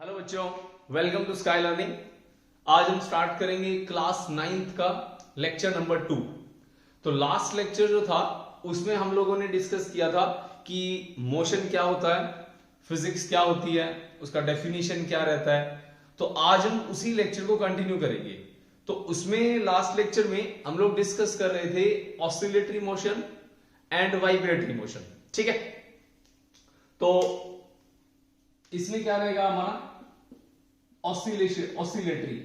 Hello बच्चों, welcome to sky learning. आज हम स्टार्ट करेंगे क्लास 9th का लेक्चर नंबर 2। तो लास्ट लेक्चर जो था उसमें हम लोगों ने डिस्कस किया था कि मोशन क्या होता है, फिजिक्स क्या होती है, उसका डेफिनेशन क्या रहता है। तो आज हम उसी लेक्चर को कंटिन्यू करेंगे। तो उसमें लास्ट लेक्चर में हम लोग डिस्कस कर रहे थे oscillatory motion and vibratory motion. ठीक है, तो इसमें क्या रहेगा हमारा ऑसिलेटरी।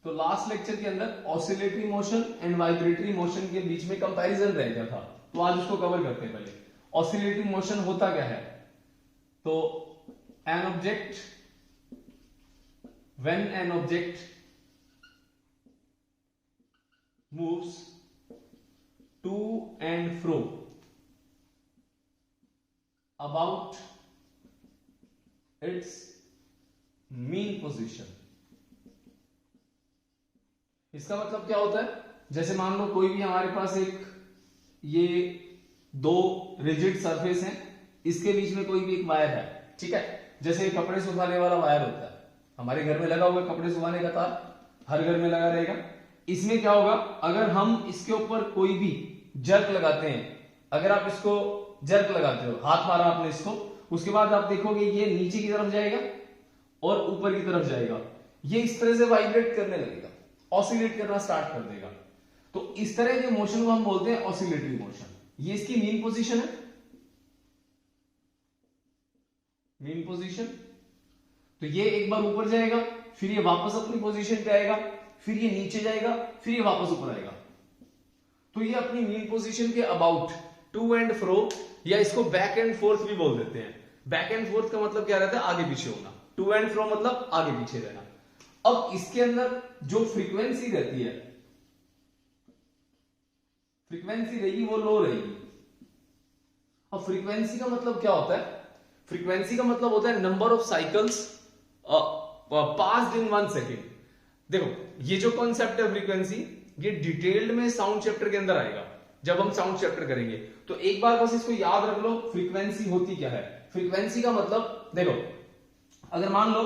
तो लास्ट लेक्चर के अंदर oscillatory motion and vibratory motion के बीच में कंपैरिजन रह गया था, तो आज उसको कवर करते हैं। पहले ऑसिलेटरी मोशन होता क्या है। तो an object, when an object moves to and fro about its mean position। इसका मतलब क्या होता है, जैसे मान लो कोई भी हमारे पास ये दो रिजिड सरफेस हैं, इसके बीच में कोई भी एक वायर है। ठीक है, जैसे कपड़े सुखाने वाला वायर होता है, हमारे घर में लगा हुआ कपड़े सुखाने का तार हर घर में लगा रहेगा। इसमें क्या होगा, अगर हम इसके ऊपर कोई भी जर्क लगाते हैं, अगर आप इसको जर्क लगाते हो, हाथ मारा आपने इसको, उसके बाद आप देखोगे ये नीचे की तरफ जाएगा और ऊपर की तरफ जाएगा। ये इस तरह से वाइब्रेट करने लगेगा, ऑसिलेट करना स्टार्ट कर देगा। तो इस तरह के मोशन को हम बोलते हैं ऑसिलेटरी मोशन। ये इसकी मीन पोजीशन है, मीन पोजीशन। तो ये एक बार ऊपर जाएगा, फिर ये वापस अपनी पोजीशन पे आएगा, फिर ये नीचे जाएगा, फिर ये वापस ऊपर आएगा। तो ये अपनी मीन पोजीशन के अबाउट टू एंड फ्रो, या इसको बैक एंड फोर्थ भी बोल देते हैं। बैक एंड फोर्थ का मतलब क्या रहता है, आगे पीछे होना। टू एंड फ्रो मतलब आगे पीछे रहना। अब इसके अंदर जो फ्रीक्वेंसी रहती है, फ्रीक्वेंसी रहेगी वो लो रहेगी। अब फ्रीक्वेंसी का मतलब क्या होता है, फ्रीक्वेंसी का मतलब होता है number of cycles passed in 1 second. देखो ये जो कॉन्सेप्ट है फ्रीक्वेंसी, ये डिटेल्ड में साउंड चैप्टर के अंदर आएगा जब हम साउंड चैप्टर करेंगे। तो एक बार बस इसको याद रख लो, फ्रीक्वेंसी होती क्या है। फ्रीक्वेंसी का मतलब देखो, अगर मान लो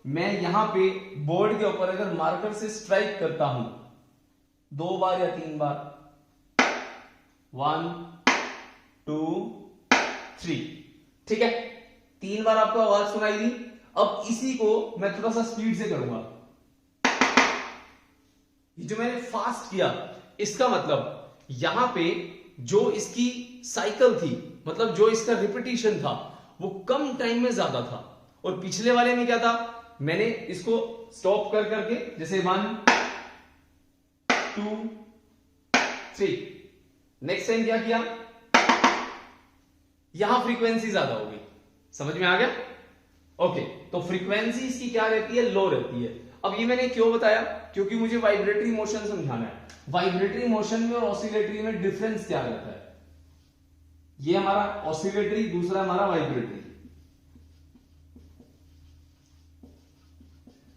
मैं यहां पे बोर्ड के ऊपर अगर मार्कर से स्ट्राइक करता हूं 2 बार या 3 बार, 1 2 3, ठीक है, 3 बार आपको आवाज सुनाई दी। अब इसी को मैं थोड़ा सा स्पीड से करूंगा, ये जो मैंने फास्ट किया, इसका मतलब यहां पे जो इसकी साइकिल थी, मतलब जो इसका रिपीटिशन था, वो कम टाइम में ज्यादा था। और पिछले वाले में क्या था, मैंने इसको स्टॉप कर करके, जैसे 1 2 3, नेक्स्ट टाइम क्या किया, यहां फ्रीक्वेंसी ज्यादा होगी। समझ में आ गया? ओके, तो फ्रीक्वेंसी इसकी क्या रहती है, लो रहती है। अब ये मैंने क्यों बताया, क्योंकि मुझे वाइब्रेटरी मोशन समझाना है। वाइब्रेटरी मोशन में और ऑसिलेटरी में डिफरेंस क्या रहता है। ये हमारा ऑसिलेटरी, दूसरा हमारा वाइब्रेटरी।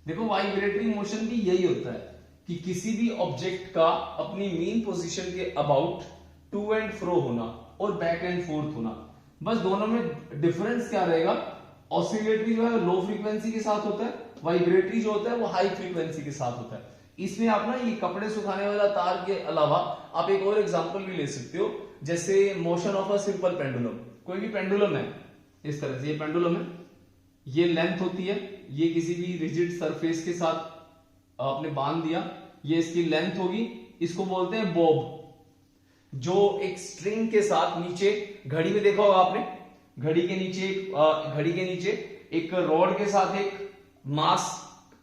देखो वाइब्रेटरी मोशन भी यही होता है कि किसी भी ऑब्जेक्ट का अपनी मीन पोजीशन के अबाउट टू एंड फ्रो होना और बैक एंड फोर्थ होना। बस दोनों में डिफरेंस क्या रहेगा, ऑसिलेटरी जो है लो फ्रीक्वेंसी के साथ होता है, वाइब्रेटरी जो होता है वो हाई फ्रीक्वेंसी के साथ होता है। इसमें आप ना ये कपड़े सुखाने वाला तार के अलावा आप एक और एग्जांपल भी ले सकते हो, जैसे motion of a simple pendulum. कोई भी पेंडुलम है, इस तरह से ये पेंडुलम है, ये लेंथ होती है, ये किसी भी रिजिड सरफेस के साथ आपने बांध दिया, ये इसकी लेंथ होगी, इसको बोलते हैं बॉब। जो एक स्ट्रिंग के साथ नीचे, घड़ी में देखा होगा आपने, घड़ी के नीचे एक रॉड के साथ एक मास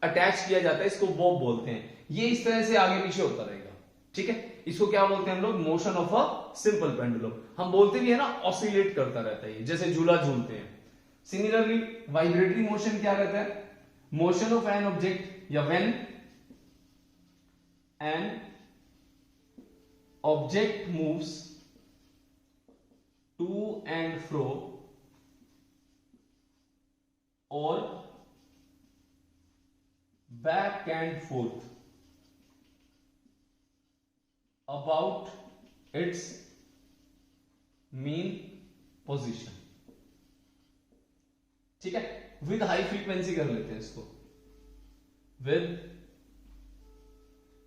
अटैच किया जाता है, इसको बॉब बोलते हैं। ये इस तरह से आगे पीछे होता रहेगा। ठीक है, इसको क्या बोलते हैं हम लोग, motion of a simple pendulum. हम बोलते भी है ना, ऑसिलेट करता रहता है, जैसे झूला झूलते हैं। सिमिलरली वाइब्रेटरी मोशन क्या रहता है, मोशन ऑफ एन ऑब्जेक्ट, या when an object moves to and fro और back and forth about its mean position. ठीक है, विद हाई फ्रीक्वेंसी कर लेते हैं इसको, विद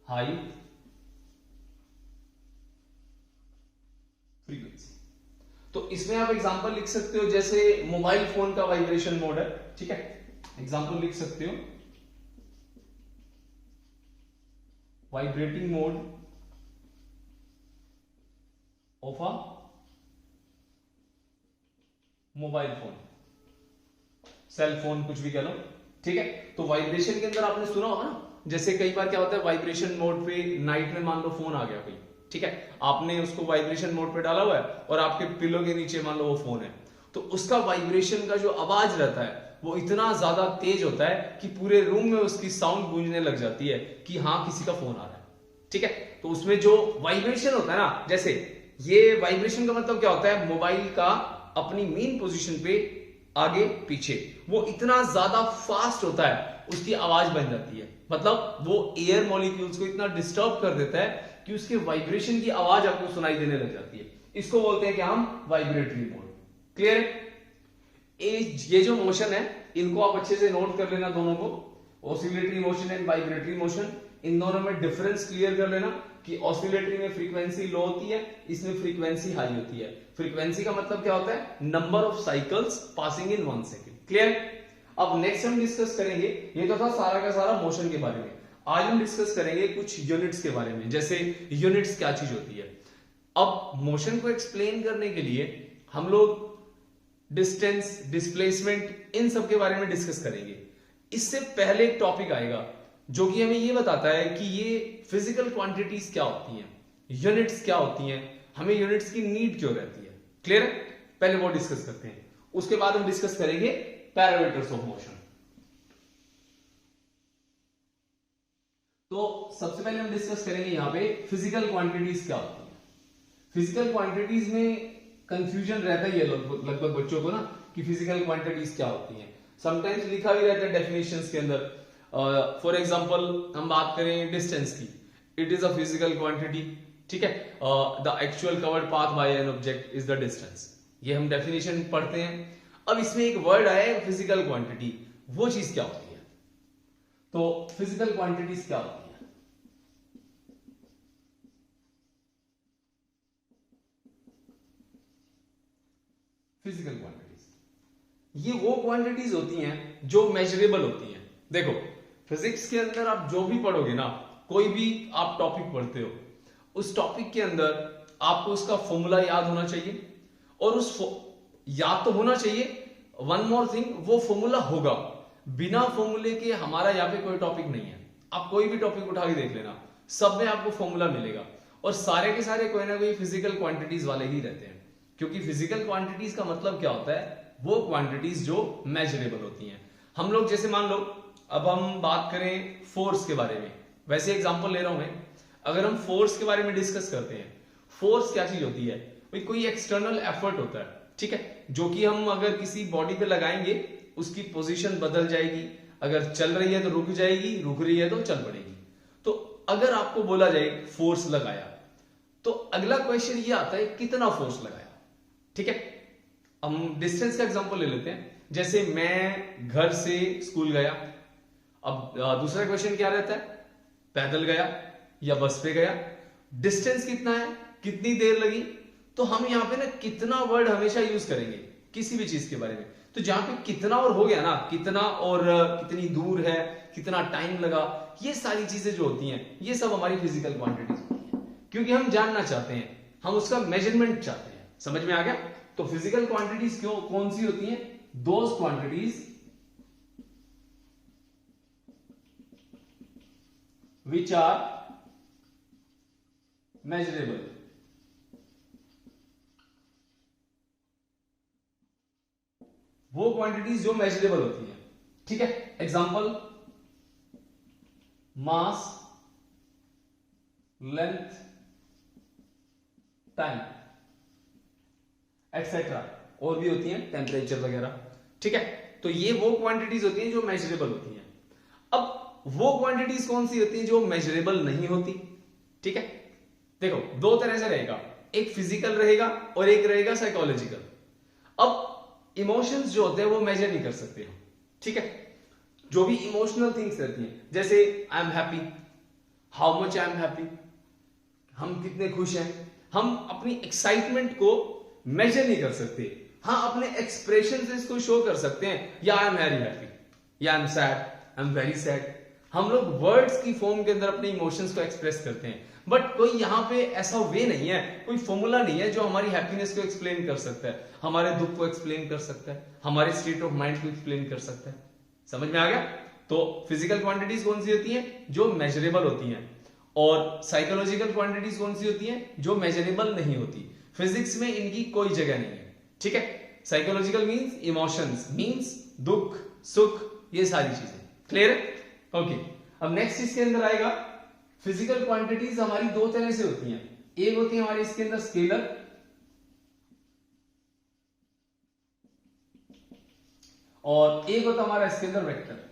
हाई फ्रीक्वेंसी। तो इसमें आप एग्जांपल लिख सकते हो, जैसे मोबाइल फोन का वाइब्रेशन मोड है, ठीक है, एग्जांपल लिख सकते हो, vibrating mode of a mobile phone, cell phone, कुछ भी कह लो, ठीक है। तो वाइब्रेशन के अंदर आपने सुना होगा ना, जैसे कई बार क्या होता है वाइब्रेशन मोड पे नाइट में मान लो फोन आ गया कोई, ठीक है, आपने उसको वाइब्रेशन मोड पे डाला हुआ है और आपके पिलो के नीचे मान लो वो फोन है, तो उसका वाइब्रेशन का जो आवाज रहता है वो इतना ज्यादा तेज होता है कि पूरे रूम में उसकी साउंड गूंजने लग जाती है कि हाँ किसी का फोन आ रहा है, ठीक है। तो उसमें जो वाइब्रेशन होता है ना, जैसे ये वाइब्रेशन का मतलब क्या होता है, मोबाइल का अपनी मेन पोजीशन पे आगे पीछे वो इतना ज्यादा फास्ट होता है, उसकी आवाज बन जाती है, मतलब वो एयर मॉलिक्यूल्स को इतना डिस्टर्ब कर देता है कि उसके वाइब्रेशन की आवाज आपको सुनाई देने लग जाती है। इसको बोलते हैं कि हम वाइब्रेटरी मोड। क्लियर? ये जो मोशन है इनको आप अच्छे से नोट कर लेना दोनों को, oscillatory motion and vibratory motion, इन दोनों में डिफरेंस क्लियर कर लेना कि ऑसिलेटरी में फ्रीक्वेंसी लो होती है, इसमें फ्रीक्वेंसी हाई होती है। फ्रीक्वेंसी का मतलब क्या होता है, number of cycles passing in 1 second. Clear? अब नेक्स्ट हम डिस्कस करेंगे, ये तो था सारा का सारा मोशन के बारे में, आज हम डिस्कस करेंगे कुछ यूनिट्स के बारे में, जैसे यूनिट्स क्या चीज होती है। अब मोशन को एक्सप्लेन करने के लिए हम लोग डिस्टेंस, डिस्प्लेसमेंट, इन सब के बारे में डिस्कस करेंगे। इससे पहले एक टॉपिक आएगा जो कि हमें ये बताता है कि ये फिजिकल क्वांटिटीज क्या होती हैं, यूनिट्स क्या होती हैं, हमें यूनिट्स की नीड क्यों रहती है। क्लियर है? पहले वो डिस्कस करते हैं, उसके बाद हम डिस्कस करेंगे पैरामीटर्स ऑफ मोशन। तो सबसे पहले हम डिस्कस करेंगे यहां पे फिजिकल क्वांटिटीज क्या होती है। फिजिकल क्वांटिटीज में कंफ्यूजन रहता ही है लगभग बच्चों को ना कि फिजिकल क्वांटिटीज क्या होती हैं। समटाइम्स लिखा भी रहता है डेफिनेशंस के अंदर। फॉर एग्जांपल हम बात करें डिस्टेंस की, it is a physical quantity, ठीक है, the actual covered path by an object is the distance, ये हम डेफिनेशन पढ़ते हैं। अब इसमें एक वर्ड आया है फिजिकल क्वांटिटी, वो चीज क्या होती है। तो फिजिकल क्वांटिटीज क्या होती है? फिजिकल क्वांटिटीज ये वो क्वांटिटीज होती हैं जो मेजरेबल होती हैं। देखो फिजिक्स के अंदर आप जो भी पढ़ोगे ना, कोई भी आप टॉपिक पढ़ते हो, उस टॉपिक के अंदर आपको उसका फॉर्मूला याद होना चाहिए, और उस याद तो होना चाहिए, वन मोर थिंग, वो फॉर्मूला होगा। बिना फॉर्मूले के हमारा यहाँ पे कोई टॉपिक नहीं है। आप कोई भी टॉपिक उठा के देख लेना, सब में आपको फॉर्मूला मिलेगा, और सारे के सारे कोई ना कोई फिजिकल क्वांटिटीज वाले ही रहते हैं। क्योंकि फिजिकल क्वांटिटीज का मतलब क्या होता है, वो क्वांटिटीज जो मेजरेबल होती हैं। हम लोग जैसे मान लो अब हम बात करें फोर्स के बारे में, वैसे एग्जांपल ले रहा हूं मैं, अगर हम फोर्स के बारे में डिस्कस करते हैं, फोर्स क्या चीज होती है भाई, कोई एक्सटर्नल एफर्ट होता है, ठीक है, जो कि हम अगर किसी बॉडी पे लगाएंगे उसकी पोजीशन बदल जाएगी, अगर चल रही है तो रुक जाएगी, रुक रही है तो चल पड़ेगी। तो अगर आपको बोला जाए फोर्स लगाया, तो अगला क्वेश्चन ये आता है कितना फोर्स लगाया, ठीक है। हम डिस्टेंस का एग्जांपल ले लेते हैं, जैसे मैं घर से स्कूल गया, अब दूसरा क्वेश्चन क्या रहता है, पैदल गया या बस पे गया, डिस्टेंस कितना है, कितनी देर लगी। तो हम यहां पे ना कितना वर्ड हमेशा यूज करेंगे किसी भी चीज के बारे में, तो जहां पे कितना और हो गया ना, कितना और कितनी दूर है, कितना टाइम लगा, ये सारी चीजें जो होती हैं ये सब हमारी फिजिकल क्वांटिटीज होती हैं, क्योंकि हम जानना चाहते हैं, हम उसका मेजरमेंट चाहते हैं। समझ में आ गया? तो फिजिकल क्वांटिटीज क्यों कौन सी होती हैं, those quantities which are measurable, वो क्वांटिटीज जो मेजरेबल होती हैं, ठीक है। एग्जांपल मास, लेंथ, टाइम एक्सेट्रा, और भी होती हैं टेम्परेचर वगैरह, ठीक है। तो ये वो क्वांटिटीज होती हैं जो मेजरेबल होती हैं। अब वो क्वांटिटीज कौन सी होती हैं जो मेजरेबल नहीं होती, ठीक है। देखो दो तरह से रहेगा, एक फिजिकल रहेगा और एक रहेगा साइकोलॉजिकल। अब इमोशंस जो होते हैं वो मेजर नहीं कर सकते हम, ठीक है। जो भी इमोशनल थिंग्स रहती हैं, जैसे I am happy, how much I am happy, हम कितने खुश हैं, हम अपनी एक्साइटमेंट को मेजर नहीं कर सकते। हाँ, अपने एक्सप्रेशन से इसको शो कर सकते हैं, या आई एम वेरी हैप्पी, या I am sad, I am very sad. हम लोग वर्ड्स की फॉर्म के अंदर अपने इमोशंस को एक्सप्रेस करते हैं, बट कोई यहाँ पे ऐसा वे नहीं है, कोई फॉर्मूला नहीं है जो हमारी हैप्पीनेस को एक्सप्लेन कर सकता है, हमारे दुख को एक्सप्लेन कर सकता है, हमारे स्टेट ऑफ माइंड को एक्सप्लेन कर सकता है। समझ में आ गया? तो फिजिकल क्वांटिटीज कौन सी होती हैं? जो मेजरेबल होती हैं। और साइकोलॉजिकल क्वांटिटीज कौन सी होती हैं? जो मेजरेबल नहीं होती। फिजिक्स में इनकी कोई जगह नहीं है, ठीक है। साइकोलॉजिकल मींस इमोशंस, मींस दुख सुख, ये सारी चीजें। क्लियर है? ओके। अब नेक्स्ट इसके अंदर आएगा, फिजिकल क्वांटिटीज हमारी दो तरह से होती हैं। एक होती है हमारी इसके अंदर स्केलर, और एक होता हमारा इसके अंदर vector.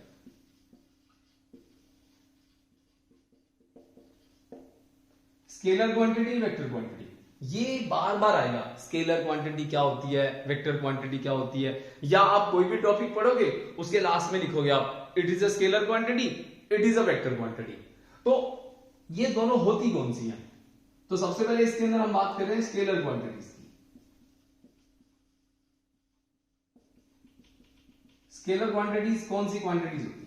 Scalar quantity, vector quantity, ये बार बार आएगा। स्केलर क्वांटिटी क्या होती है, वेक्टर क्वांटिटी क्या होती है, या आप कोई भी टॉपिक पढ़ोगे उसके लास्ट में लिखोगे आप it is a scalar quantity, it is a vector quantity. तो ये दोनों होती कौन सी हैं? तो सबसे पहले इसके अंदर हम बात कर रहे हैं स्केलर क्वांटिटीज की। स्केलर क्वांटिटीज कौन सी क्वांटिटीज होती है?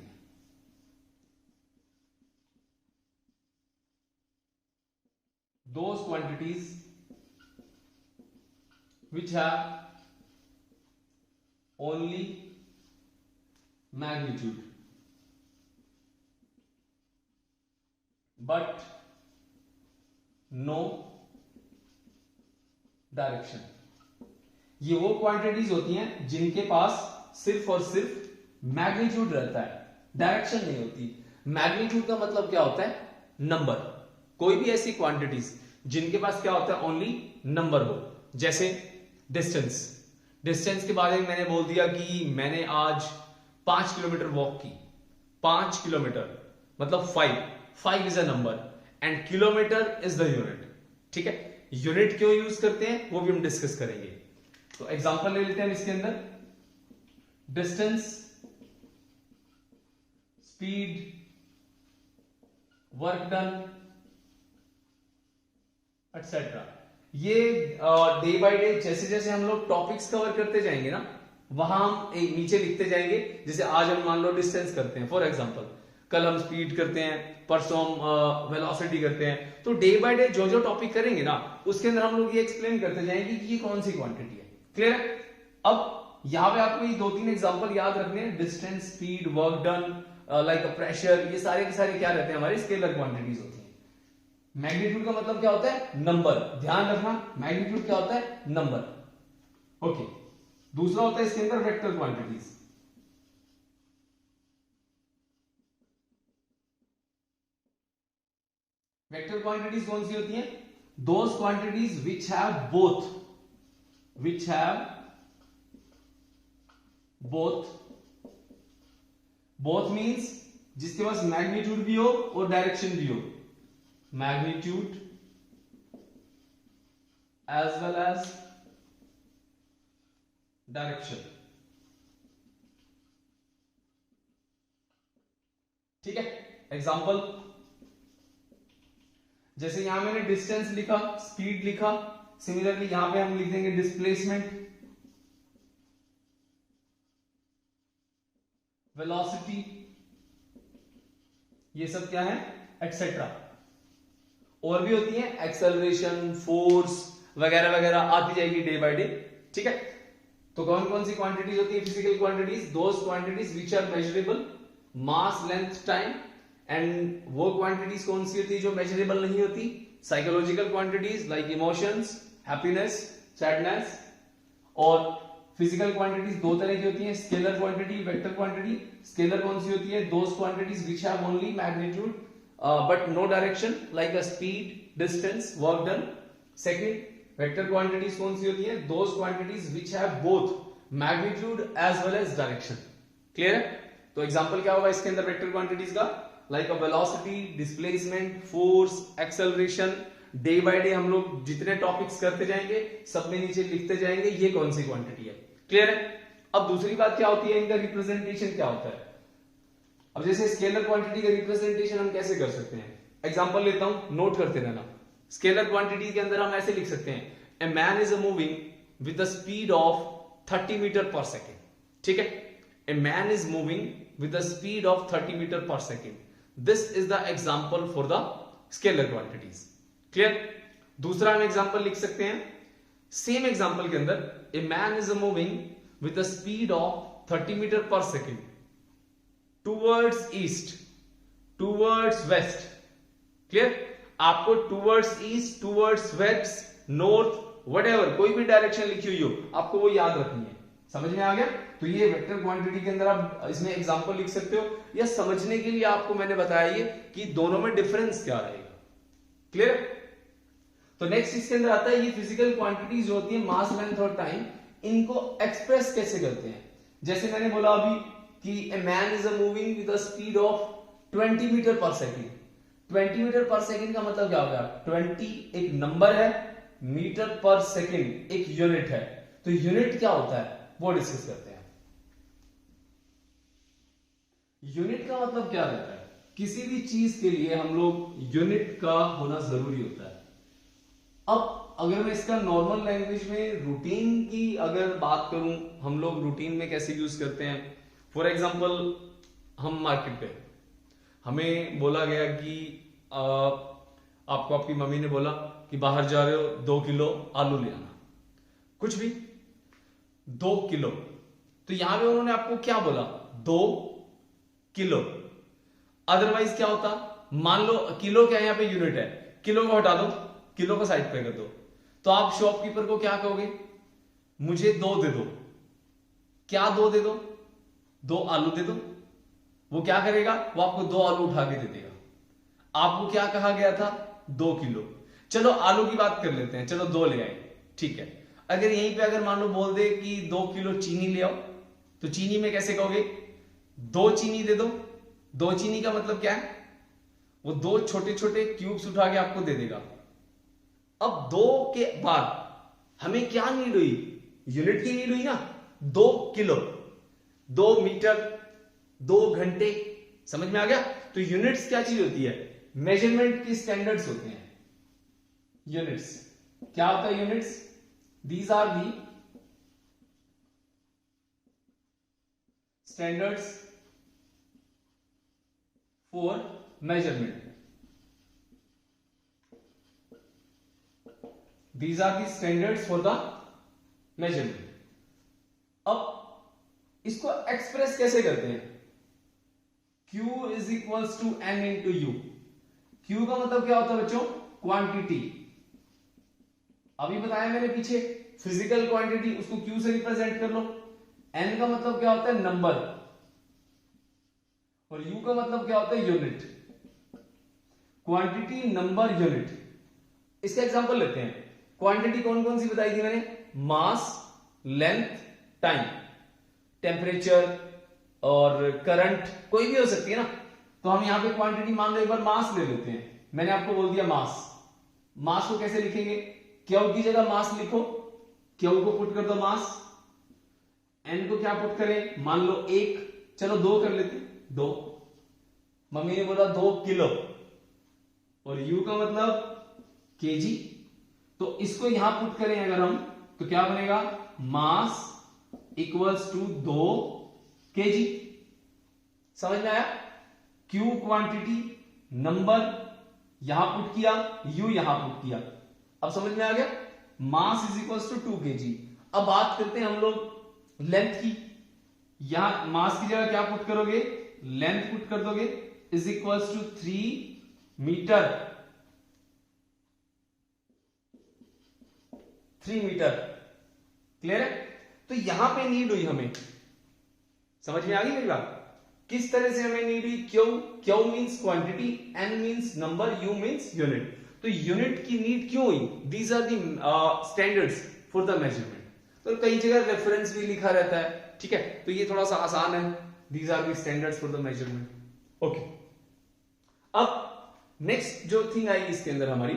Those quantities which have only magnitude but no direction. ये वो क्वांटिटीज होती हैं जिनके पास सिर्फ और सिर्फ मैग्नीट्यूड रहता है, डायरेक्शन नहीं होती। मैग्नीट्यूड का मतलब क्या होता है? नंबर। कोई भी ऐसी क्वांटिटीज जिनके पास क्या होता है? ओनली नंबर हो। जैसे डिस्टेंस, डिस्टेंस के बारे में मैंने बोल दिया कि मैंने आज 5 किलोमीटर वॉक की। 5 किलोमीटर मतलब 5 is a number and kilometre is the unit, ठीक है। यूनिट क्यों यूज करते हैं वो भी हम डिस्कस करेंगे। तो एग्जांपल ले लेते हैं इसके अंदर, distance, speed, work done, etcetera. ये डे बाय डे जैसे जैसे हम लोग टॉपिक्स कवर करते जाएंगे ना, वहां हम एक नीचे लिखते जाएंगे। जैसे आज हम मान लो डिस्टेंस करते हैं फॉर एग्जांपल, कल हम स्पीड करते हैं, परसों हम वेलोसिटी करते हैं। तो डे बाय डे जो जो टॉपिक करेंगे ना, उसके अंदर हम लोग ये एक्सप्लेन करते जाएंगे कि ये कौन सी क्वांटिटी है। क्लियर है? अब यहां पे आपको ये 2-3 एग्जांपल याद रखने हैं। Distance, speed, work done, like pressure, ये सारे के सारे क्या रहते हैं? हमारे स्केलर क्वांटिटीज होती है। मैग्नीट्यूड का मतलब क्या होता है? नंबर। ध्यान रखना, मैग्नीट्यूड क्या होता है? नंबर। ओके। दूसरा होता है इसके अंदर वेक्टर क्वांटिटीज। वेक्टर क्वांटिटीज कौन सी होती हैं? Those quantities which have both means जिसके पास मैग्नीट्यूड भी हो और डायरेक्शन भी हो। Magnitude as well as direction, ठीक है। एग्जांपल, जैसे यहां मैंने डिस्टेंस लिखा, स्पीड लिखा, सिमिलरली यहां पे हम लिख देंगे डिस्प्लेसमेंट, वेलोसिटी, ये सब क्या है? एक्सेट्रा। और भी होती है एक्सेलरेशन, फोर्स वगैरह वगैरह, आती जाएगी डे बाय डे, ठीक है। तो कौन कौन सी क्वांटिटीज होती है physical quantities? Those quantities which are measurable, mass, length, time. And वो क्वांटिटीज कौन सी होती है जो मेजरेबल नहीं होती? Psychological quantities like emotions, happiness, sadness. और फिजिकल क्वांटिटीज दो तरह की होती हैं, scalar quantity, vector quantity. Scalar कौन सी होती है? Those quantities which have only magnitude but no direction like a speed, distance, work done. Second, vector quantities कौन सी होती है? Those quantities which have both magnitude as well as direction. Clear है? तो एग्जांपल क्या होगा इसके अंदर वेक्टर क्वांटिटीज का? Like a velocity, displacement, force, acceleration. Day by day हम लोग जितने टॉपिक्स करते जाएंगे सब में नीचे लिखते जाएंगे ये कौन सी क्वांटिटी है। क्लियर है? अब दूसरी बात क्या होती है, इनका रिप्रेजेंटेशन क्या होता है। अब जैसे स्केलर क्वांटिटी का रिप्रेजेंटेशन हम कैसे कर सकते हैं, एग्जांपल लेता हूं, नोट करते रहना। स्केलर क्वांटिटी के अंदर हम ऐसे लिख सकते हैं, a man is moving with the speed of 30 metre per second. ठीक है, a man is moving with the speed of 30 metre per second. This is the example for the scalar quantities. Clear? दूसरा हम example लिख सकते हैं, same example के अंदर, a man is moving with the speed of 30 metre per second towards east, towards west. Clear? आपको towards east, towards west, north, whatever कोई भी डायरेक्शन लिखी हुई हो, आपको वो याद रखनी है। समझ में आ गया? तो ये वेक्टर क्वांटिटी के अंदर आप इसमें एग्जांपल लिख सकते हो, या समझने के लिए आपको मैंने बताया ये कि दोनों में डिफरेंस क्या रहेगा। क्लियर? तो नेक्स्ट इसके अंदर आता है ये फिजिकल क्वांटिटीज जो होती है, मास, लेंथ और टाइम, इनको एक्सप्रेस कैसे करते हैं। जैसे मैंने बोला अभी कि a man is moving with the speed of 20 metre per second. 20 metre per second का मतलब क्या होगा, 20 एक नंबर है, मीटर पर सेकेंड एक यूनिट है। तो यूनिट क्या होता है वो डिस्कस करते हैं। यूनिट का मतलब क्या रहता है, किसी भी चीज के लिए हम लोग यूनिट का होना जरूरी होता है। अब अगर मैं इसका नॉर्मल लैंग्वेज में रूटीन की अगर बात करूं, हम लोग रूटीन में कैसे यूज करते हैं। फॉर एग्जाम्पल, हम मार्केट गए, हमें बोला गया कि आपको आपकी मम्मी ने बोला कि बाहर जा रहे हो 2 किलो आलू ले आना, कुछ भी 2 किलो। तो यहां पे उन्होंने आपको क्या बोला, 2 किलो। अदरवाइज क्या होता, मान लो किलो क्या है, यहां पे यूनिट है, किलो को हटा दो, किलो को साइड पे कर दो, तो आप शॉपकीपर को क्या कहोगे, मुझे 2 दे दो। क्या 2 दे दो, 2 आलू दे दो। वो क्या करेगा, वो आपको 2 आलू उठा के दे देगा। आपको क्या कहा गया था, 2 किलो। चलो आलू की बात कर लेते हैं, चलो 2 ले आए, ठीक है। अगर यहीं पे अगर मान लो बोल दे कि 2 किलो चीनी ले आओ, तो चीनी में कैसे कहोगे, 2 चीनी दे दो। 2 चीनी का मतलब क्या है, वो 2 छोटे छोटे क्यूब्स उठा के आपको दे देगा। अब 2 के बाद हमें क्या नीड हुई, यूनिट की नीड हुई ना, 2 किलो, 2 मीटर, 2 घंटे। समझ में आ गया? तो यूनिट्स क्या चीज होती है, मेजरमेंट की स्टैंडर्ड्स होते हैं। यूनिट्स क्या होता है, units these are the standards for measurement. These are the standards for the measurement. अब इसको एक्सप्रेस कैसे करते हैं, Q is equals to N into U। Q का मतलब क्या होता है बच्चों, क्वांटिटी। अभी बताया मैंने पीछे, फिजिकल क्वांटिटी, उसको Q से रिप्रेजेंट कर लो। N का मतलब क्या होता है, नंबर, और U का मतलब क्या होता है, यूनिट। Quantity, number, unit. इसका एग्जांपल लेते हैं। क्वांटिटी कौन कौन सी बताई थी मैंने, मास, लेंथ, टाइम, टेम्परेचर और करंट, कोई भी हो सकती है ना। तो हम यहां पे क्वांटिटी मान लो एक बार मास ले लेते हैं। मैंने आपको बोल दिया मास, मास को कैसे लिखेंगे, क्यू की जगह मास लिखो, क्यू को पुट कर दो मास, एन को क्या पुट करें, मान लो 1, चलो 2 कर लेते, 2। मम्मी ने बोला 2 किलो, और यू का मतलब केजी, तो इसको यहां पुट करें अगर हम, तो क्या बनेगा, मास इक्वल्स टू 2 केजी। समझ में आया? क्यू क्वांटिटी, नंबर यहां पुट किया, यू यहां पुट किया। अब समझ में आ गया, mass is equals to 2 KG. अब बात करते हैं हम लोग लेंथ की। यहां मास की जगह क्या पुट करोगे, लेंथ पुट कर दोगे, is equals to 3 metre. 3 metre. Clear है? तो यहां पे नीड हुई हमें, समझ में आ गई मेरी बात, किस तरह से हमें नीड हुई, Q means quantity, N means number, U means unit. तो यूनिट की नीड क्यों हुई, these are the standards for the measurement. तो कई जगह रेफरेंस भी लिखा रहता है, ठीक है, तो ये थोड़ा सा आसान है, these are the standards for the measurement. Okay, अब नेक्स्ट जो थिंग आई इसके अंदर हमारी,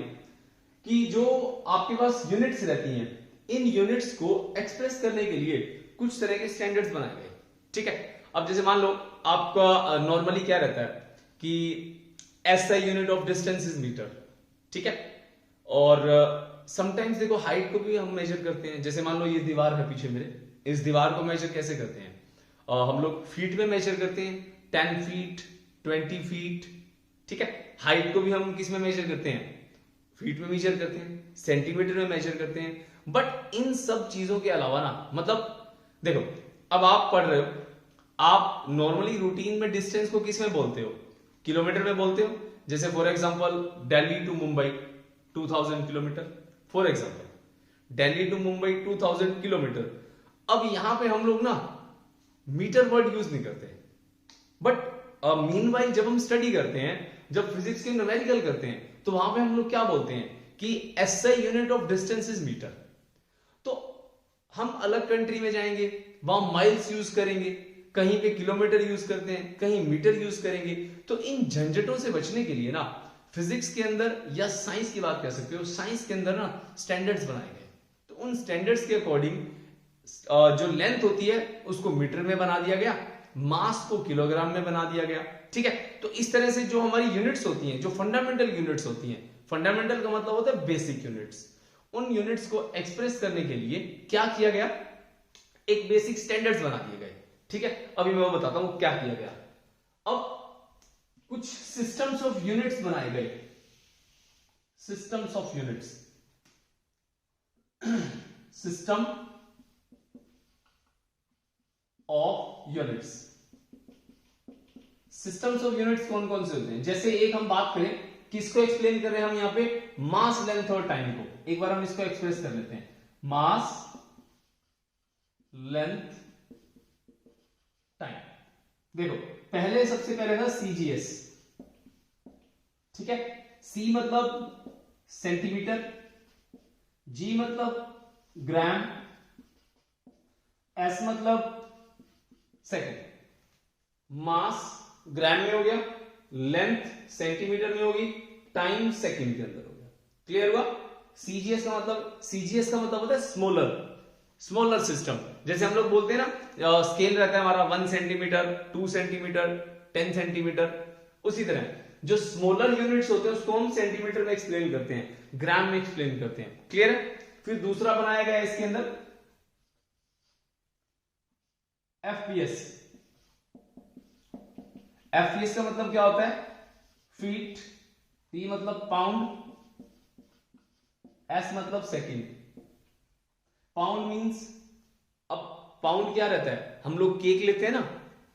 कि जो आपके पास यूनिट्स रहती हैं, इन यूनिट्स को एक्सप्रेस करने के लिए कुछ तरह के स्टैंडर्ड्स बनाए गए, ठीक है। अब जैसे मान लो आपका नॉर्मली क्या रहता है कि SI unit of distance is metre, ठीक है। और समटाइम्स देखो हाइट को भी हम मेजर करते हैं। जैसे मान लो ये दीवार है पीछे मेरे, इस दीवार को मेजर कैसे करते हैं? हम लोग फीट में मेजर करते हैं, 10 फीट, 20 फीट, ठीक है। हाइट को भी हम किस में मेजर करते हैं? फीट में मेजर करते हैं, सेंटीमीटर में मेजर करते हैं। बट इन सब चीजों के अलावा ना, मतलब देखो अब आप पढ़ रहे हो, आप नॉर्मली रूटीन में डिस्टेंस को किस में बोलते हो? किलोमीटर में बोलते हो। जैसे for example Delhi to Mumbai 2000 kilometre, for example Delhi to Mumbai 2000 kilometre. अब यहां पे हम लोग ना मीटर वर्ड यूज नहीं करते, बट मीनवाइल जब हम स्टडी करते हैं, जब फिजिक्स के न्यूमेरिकल करते हैं, तो वहां पे हम लोग क्या बोलते हैं कि SI unit of distance is metre. तो हम अलग कंट्री में जाएंगे, वहां माइल्स यूज करेंगे, कहीं पे किलोमीटर यूज करते हैं, कहीं मीटर यूज करेंगे। तो इन झंझटों से बचने के लिए ना फिजिक्स के अंदर, या साइंस की बात कर सकते हो, साइंस के अंदर ना स्टैंडर्ड्स बनाए गए। तो उन स्टैंडर्ड्स के अकॉर्डिंग जो लेंथ होती है उसको मीटर में बना दिया गया, मास को किलोग्राम में बना दिया गया, ठीक है। तो इस तरह से जो हमारी यूनिट्स होती हैं, जो फंडामेंटल यूनिट्स होती हैं, फंडामेंटल का मतलब होता है बेसिक यूनिट्स, उन यूनिट्स को एक्सप्रेस करने के लिए क्या किया गया? एक बेसिक स्टैंडर्ड्स बना दिए गए, ठीक है। अभी मैं वो बताता हूं क्या किया गया। अब कुछ सिस्टम्स ऑफ यूनिट्स बनाए गए, systems of units, system of units. Systems of units कौन कौन से होते हैं? जैसे एक हम बात करें, किसको एक्सप्लेन कर रहे हैं हम यहां पे? मास, लेंथ और टाइम को। एक बार हम इसको एक्सप्रेस कर लेते हैं, मास, लेंथ, टाइम। देखो पहले सबसे पहले था CGS, ठीक है। C मतलब सेंटीमीटर, G मतलब ग्राम, S मतलब सेकंड। मास ग्राम में हो गया, लेंथ सेंटीमीटर में होगी, टाइम सेकंड के अंदर हो गया। क्लियर हुआ? CGS का मतलब होता है स्मॉलर, स्मॉलर सिस्टम। जैसे हम लोग बोलते हैं ना, स्केल रहता है हमारा 1 सेंटीमीटर, 2 सेंटीमीटर, 10 सेंटीमीटर, उसी तरह जो स्मॉलर यूनिट्स होते हैं उसको हम सेंटीमीटर में एक्सप्लेन करते हैं, ग्राम में एक्सप्लेन करते हैं। क्लियर है? फिर दूसरा बनाया गया इसके अंदर FPS। FPS का मतलब क्या होता है? फीट, P मतलब पाउंड, S मतलब सेकंड। पाउंड मींस, अब पाउंड क्या रहता है? हम लोग केक लेते हैं ना,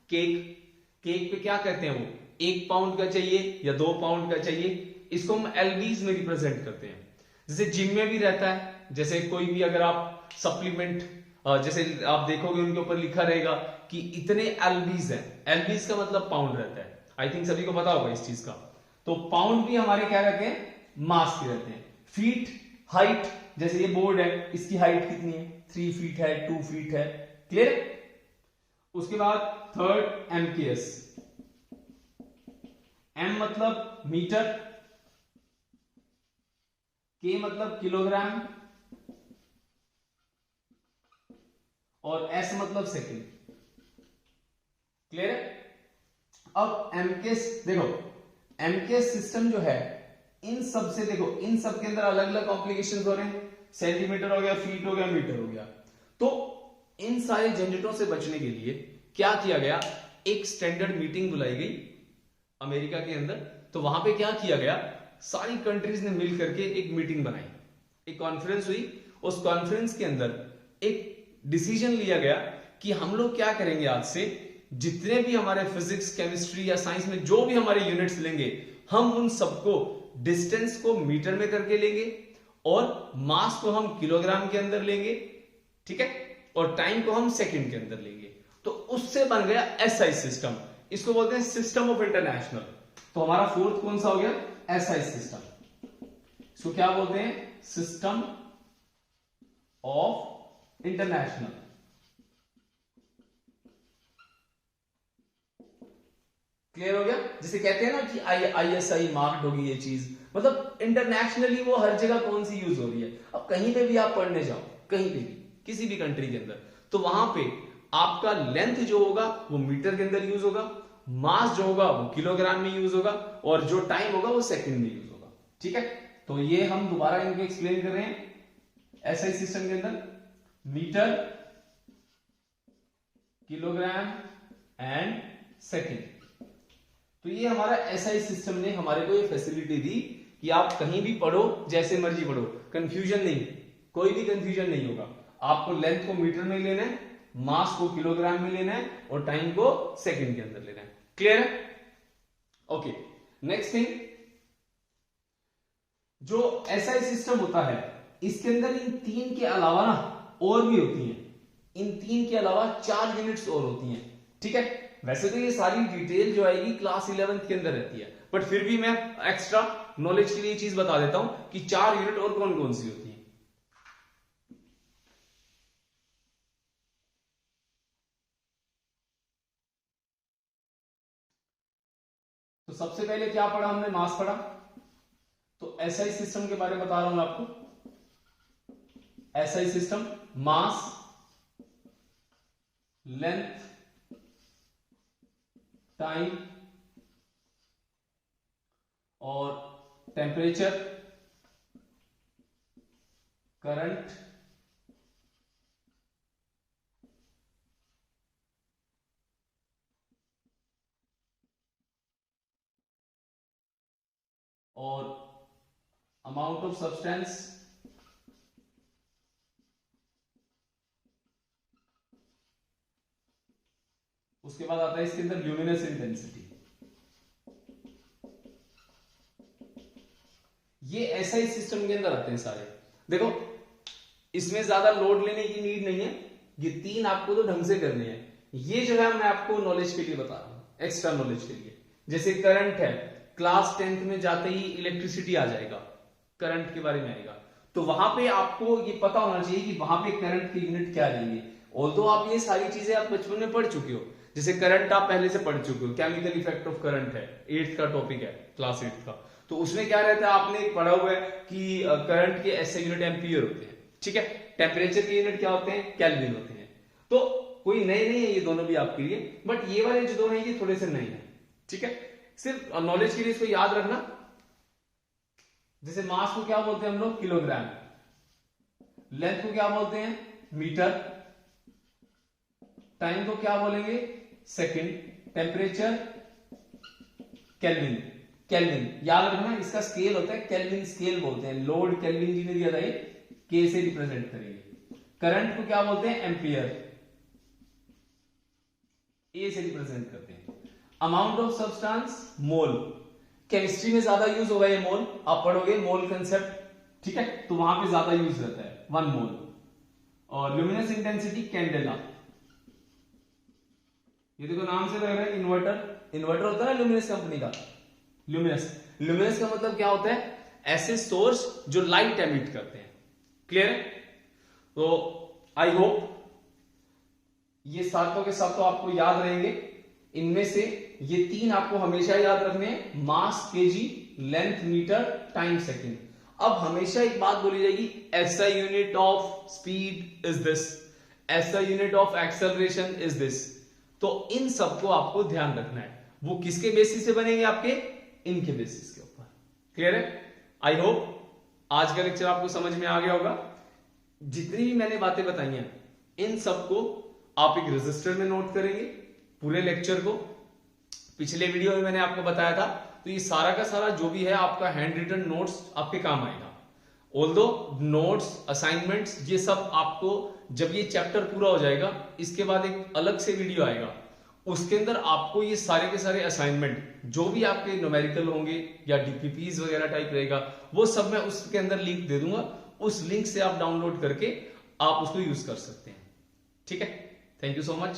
केक पे क्या कहते हैं? वो 1 पाउंड का चाहिए या 2 पाउंड का चाहिए, इसको हम LBs में रिप्रेजेंट करते हैं। जैसे जिम में भी रहता है, जैसे कोई भी अगर आप सप्लीमेंट, जैसे आप देखोगे उनके ऊपर लिखा रहेगा कि इतने LBs हैं। LBs का मतलब पाउंड रहता है, आई थिंक सभी को पता होगा इस चीज का। तो पाउंड भी हमारे क्या रहते हैं? मास के रहते हैं। फीट, हाइट, जैसे ये बोर्ड है, इसकी हाइट कितनी है? 3 फीट है, 2 फीट है। क्लियर? उसके बाद थर्ड MKS, M मतलब मीटर, K मतलब किलोग्राम, और S मतलब सेकंड। क्लियर है? अब MKS देखो, MKS सिस्टम जो है, इन सब से देखो, इन सब के अंदर अलग अलग कॉम्प्लिकेशंस हो रहे हैं, सेंटीमीटर हो गया, फीट हो गया, मीटर हो गया। तो इन सारे झंझटों से बचने के लिए क्या किया गया? एक स्टैंडर्ड मीटिंग बुलाई गई अमेरिका के अंदर। तो वहां पे क्या किया गया? सारी कंट्रीज ने मिल करके एक मीटिंग बनाई, एक कॉन्फ्रेंस हुई। उस कॉन्फ्रेंस के अंदर एक डिसीजन लिया गया कि हम लोग क्या करेंगे, आज से जितने भी हमारे फिजिक्स, केमिस्ट्री या साइंस में जो भी हमारे यूनिट्स लेंगे, हम उन सबको डिस्टेंस को मीटर में करके लेंगे और मास को हम किलोग्राम के अंदर लेंगे, ठीक है, और टाइम को हम सेकंड के अंदर लेंगे। तो उससे बन गया SI सिस्टम। इसको बोलते हैं सिस्टम ऑफ इंटरनेशनल। तो हमारा फोर्थ कौन सा हो गया? SI system. इसको क्या बोलते हैं? System of international. क्लियर हो गया? जैसे कहते हैं ना कि ISI मार्क्ड होगी ये चीज, मतलब इंटरनेशनली वो हर जगह कौन सी यूज हो रही है। अब कहीं पे भी आप पढ़ने जाओ, कहीं पे भी, किसी भी कंट्री के अंदर, तो वहां पे आपका लेंथ जो होगा वो मीटर के अंदर यूज होगा, मास जो होगा वो किलोग्राम में यूज होगा, और जो टाइम होगा वो सेकंड में यूज होगा। ठीक है, तो ये हम दोबारा इनको एक्सप्लेन कर रहे हैं। एसआई सिस्टम के अंदर मीटर, किलोग्राम एंड सेकंड। तो ये हमारा एसआई सिस्टम ने हमारे को ये फैसिलिटी दी कि आप कहीं भी पढ़ो, जैसे मर्जी पढ़ो, कंफ्यूजन नहीं, कोई भी कंफ्यूजन नहीं होगा। आपको लेंथ को मीटर में लेना है, मास को किलोग्राम में लेना है, और टाइम को सेकंड के अंदर लेना है। क्लियर है? ओके, नेक्स्ट थिंग, जो एसआई सिस्टम होता है इसके अंदर इन तीन के अलावा ना और भी होती हैं। इन तीन के अलावा 4 यूनिट्स और होती हैं। ठीक है, वैसे तो ये सारी डिटेल जो आएगी क्लास 11th के अंदर रहती है, बट फिर भी मैं एक्स्ट्रा नॉलेज के लिए चीज बता देता हूं कि 4 यूनिट और कौन कौन सी होती हैं। तो सबसे पहले क्या पढ़ा हमने? मास पढ़ा। तो एसआई सिस्टम के बारे में बता रहा हूं मैं आपको। एसआई सिस्टम, मास, लेंथ, टाइम और टेम्परेचर, करंट, और अमाउंट ऑफ सब्सटेंस, उसके बाद आता है इसके अंदर ल्यूमिनस इंटेंसिटी। ये एसआई सिस्टम के अंदर आते हैं सारे। देखो, इसमें ज्यादा लोड लेने की नीड नहीं है, ये तीन आपको तो ढंग से करने हैं। ये जो है मैं आपको नॉलेज के लिए बता रहा हूं, एक्स्ट्रा नॉलेज के लिए। जैसे करंट है, क्लास 10th में जाते ही इलेक्ट्रिसिटी आ जाएगा, करंट के बारे में आएगा, तो वहां पे आपको ये पता होना चाहिए कि वहां पे करंट की यूनिट क्या रहेंगे। ऑल्दो आप ये सारी चीजें आप बचपन में पढ़ चुके हो, जैसे करंट आप पहले से पढ़ चुके हो, केमिकल इफेक्ट ऑफ करंट है, 8th का टॉपिक है, क्लास 8th का। तो उसमें क्या रहता है, आपने पढ़ा हुआ है कि करंट के ऐसे यूनिट एम्पियर होते हैं। ठीक है, टेम्परेचर के यूनिट क्या होते हैं? केल्विन होते हैं। तो कोई नए नहीं है ये दोनों भी आपके लिए, बट ये वाले जो दोनों हैं ये थोड़े से नए हैं। ठीक है, सिर्फ नॉलेज के लिए इसको याद रखना। जैसे मास को क्या बोलते हैं हम लोग? किलोग्राम। लेंथ को क्या बोलते हैं? मीटर। टाइम को क्या बोलेंगे? सेकंड। Temperature kelvin. केल्विन याद रखना, इसका स्केल होता है केल्विन स्केल बोलते हैं। लोड केल्विन जी ने दिया था, ये के से रिप्रेजेंट करेंगे। करंट को क्या बोलते हैं? एम्पियर, ए से रिप्रेजेंट करते हैं। Amount of substance mole, chemistry में ज्यादा यूज होगा ये मोल, आप पढ़ोगे मोल कंसेप्ट। ठीक है, तो वहां पे ज्यादा यूज रहता है 1 मोल। और ल्यूमिनस इंटेंसिटी कैंडेला, ये देखो नाम से लग रहा है इन्वर्टर। इन्वर्टर होता है ना ल्यूमिनस कंपनी का। ल्यूमिनस का मतलब क्या होता है? ऐसे सोर्स जो लाइट एमिट करते हैं। क्लियर है? तो आई होप ये सातों के सब तो आपको याद रहेंगे। इनमें से ये तीन आपको हमेशा याद रखने हैं, mass KG, length metre, time second. अब हमेशा एक बात बोली जाएगी, ऐसा unit of speed is this, ऐसा unit of acceleration is this. तो इन सबको आपको ध्यान रखना है। वो किसके बेसिस से बनेंगे? आपके इनके बेसिस के ऊपर। क्लियर है? आई होप आज का लेक्चर आपको समझ में आ गया होगा। जितनी भी मैंने बातें बताई हैं, इन सबको आप एक रजिस्टर में नोट करेंगे, पूरे लेक्चर को। पिछले वीडियो में मैंने आपको बताया था, तो ये सारा का सारा जो भी है आपका हैंड रिटन नोट्स आपके काम आएगा। ऑल्दो नोट्स, असाइनमेंट्स, ये सब आपको जब ये चैप्टर पूरा हो जाएगा, इसके बाद एक अलग से वीडियो आएगा, उसके अंदर आपको ये सारे के सारे असाइनमेंट जो भी आपके न्यूमेरिकल होंगे या डीपीपीज वगैरह टाइप रहेगा, वो सब मैं उसके अंदर लिंक दे दूंगा। उस लिंक से आप डाउनलोड करके आप उसको यूज कर सकते हैं। ठीक है, थैंक यू सो मच।